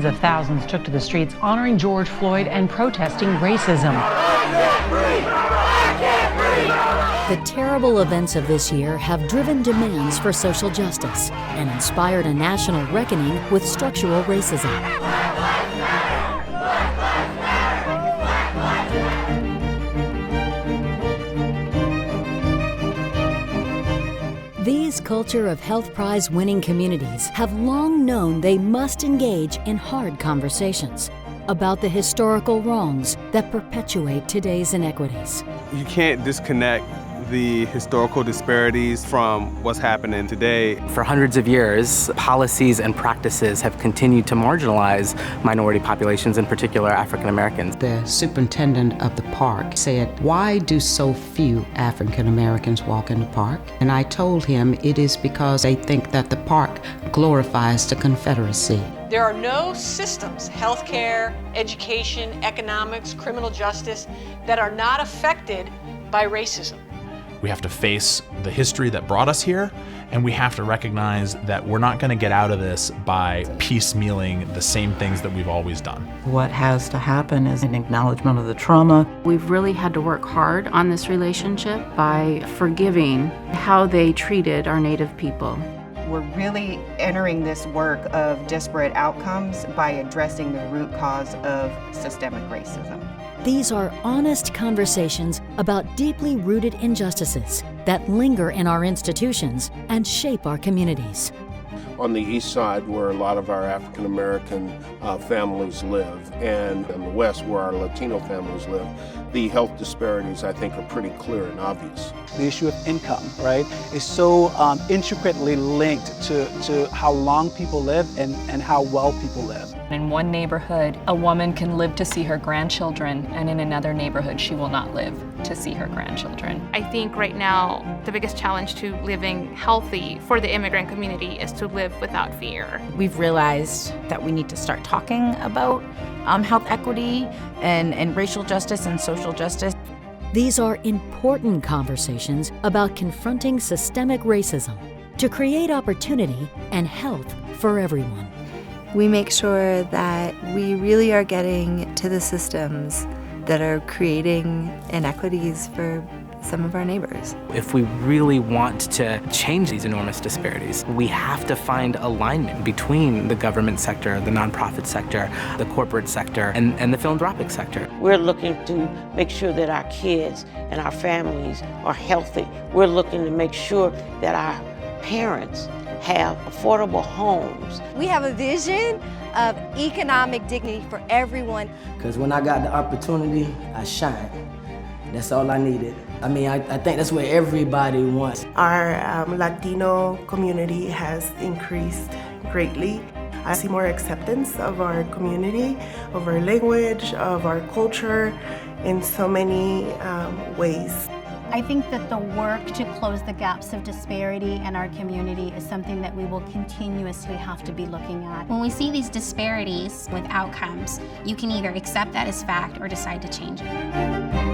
tens of thousands took to the streets honoring George Floyd and protesting racism. The terrible events of this year have driven demands for social justice and inspired a national reckoning with structural racism. These Culture of Health Prize winning communities have long known they must engage in hard conversations about the historical wrongs that perpetuate today's inequities. You can't disconnect the historical disparities from what's happening today. For hundreds of years, policies and practices have continued to marginalize minority populations, in particular African Americans. The superintendent of the park said, "Why do so few African Americans walk in the park?" And I told him it is because they think that the park glorifies the Confederacy. There are no systems, healthcare, education, economics, criminal justice, that are not affected by racism. We have to face the history that brought us here, and we have to recognize that we're not going to get out of this by piecemealing the same things that we've always done. What has to happen is an acknowledgement of the trauma. We've really had to work hard on this relationship by forgiving how they treated our Native people. We're really entering this work of disparate outcomes by addressing the root cause of systemic racism. These are honest conversations about deeply rooted injustices that linger in our institutions and shape our communities. On the east side, where a lot of our African American families live, and in the west, where our Latino families live, the health disparities, I think, are pretty clear and obvious. The issue of income, right, is so intricately linked to how long people live and how well people live. In one neighborhood, a woman can live to see her grandchildren, and in another neighborhood, she will not live to see her grandchildren. I think right now, the biggest challenge to living healthy for the immigrant community is to live without fear. We've realized that we need to start talking about health equity and racial justice and social justice. These are important conversations about confronting systemic racism to create opportunity and health for everyone. We make sure that we really are getting to the systems that are creating inequities for some of our neighbors. If we really want to change these enormous disparities, we have to find alignment between the government sector, the nonprofit sector, the corporate sector, and the philanthropic sector. We're looking to make sure that our kids and our families are healthy. We're looking to make sure that our parents have affordable homes. We have a vision of economic dignity for everyone. Because when I got the opportunity, I shined. That's all I needed. I mean, I think that's what everybody wants. Our Latino community has increased greatly. I see more acceptance of our community, of our language, of our culture in so many ways. I think that the work to close the gaps of disparity in our community is something that we will continuously have to be looking at. When we see these disparities with outcomes, you can either accept that as fact or decide to change it.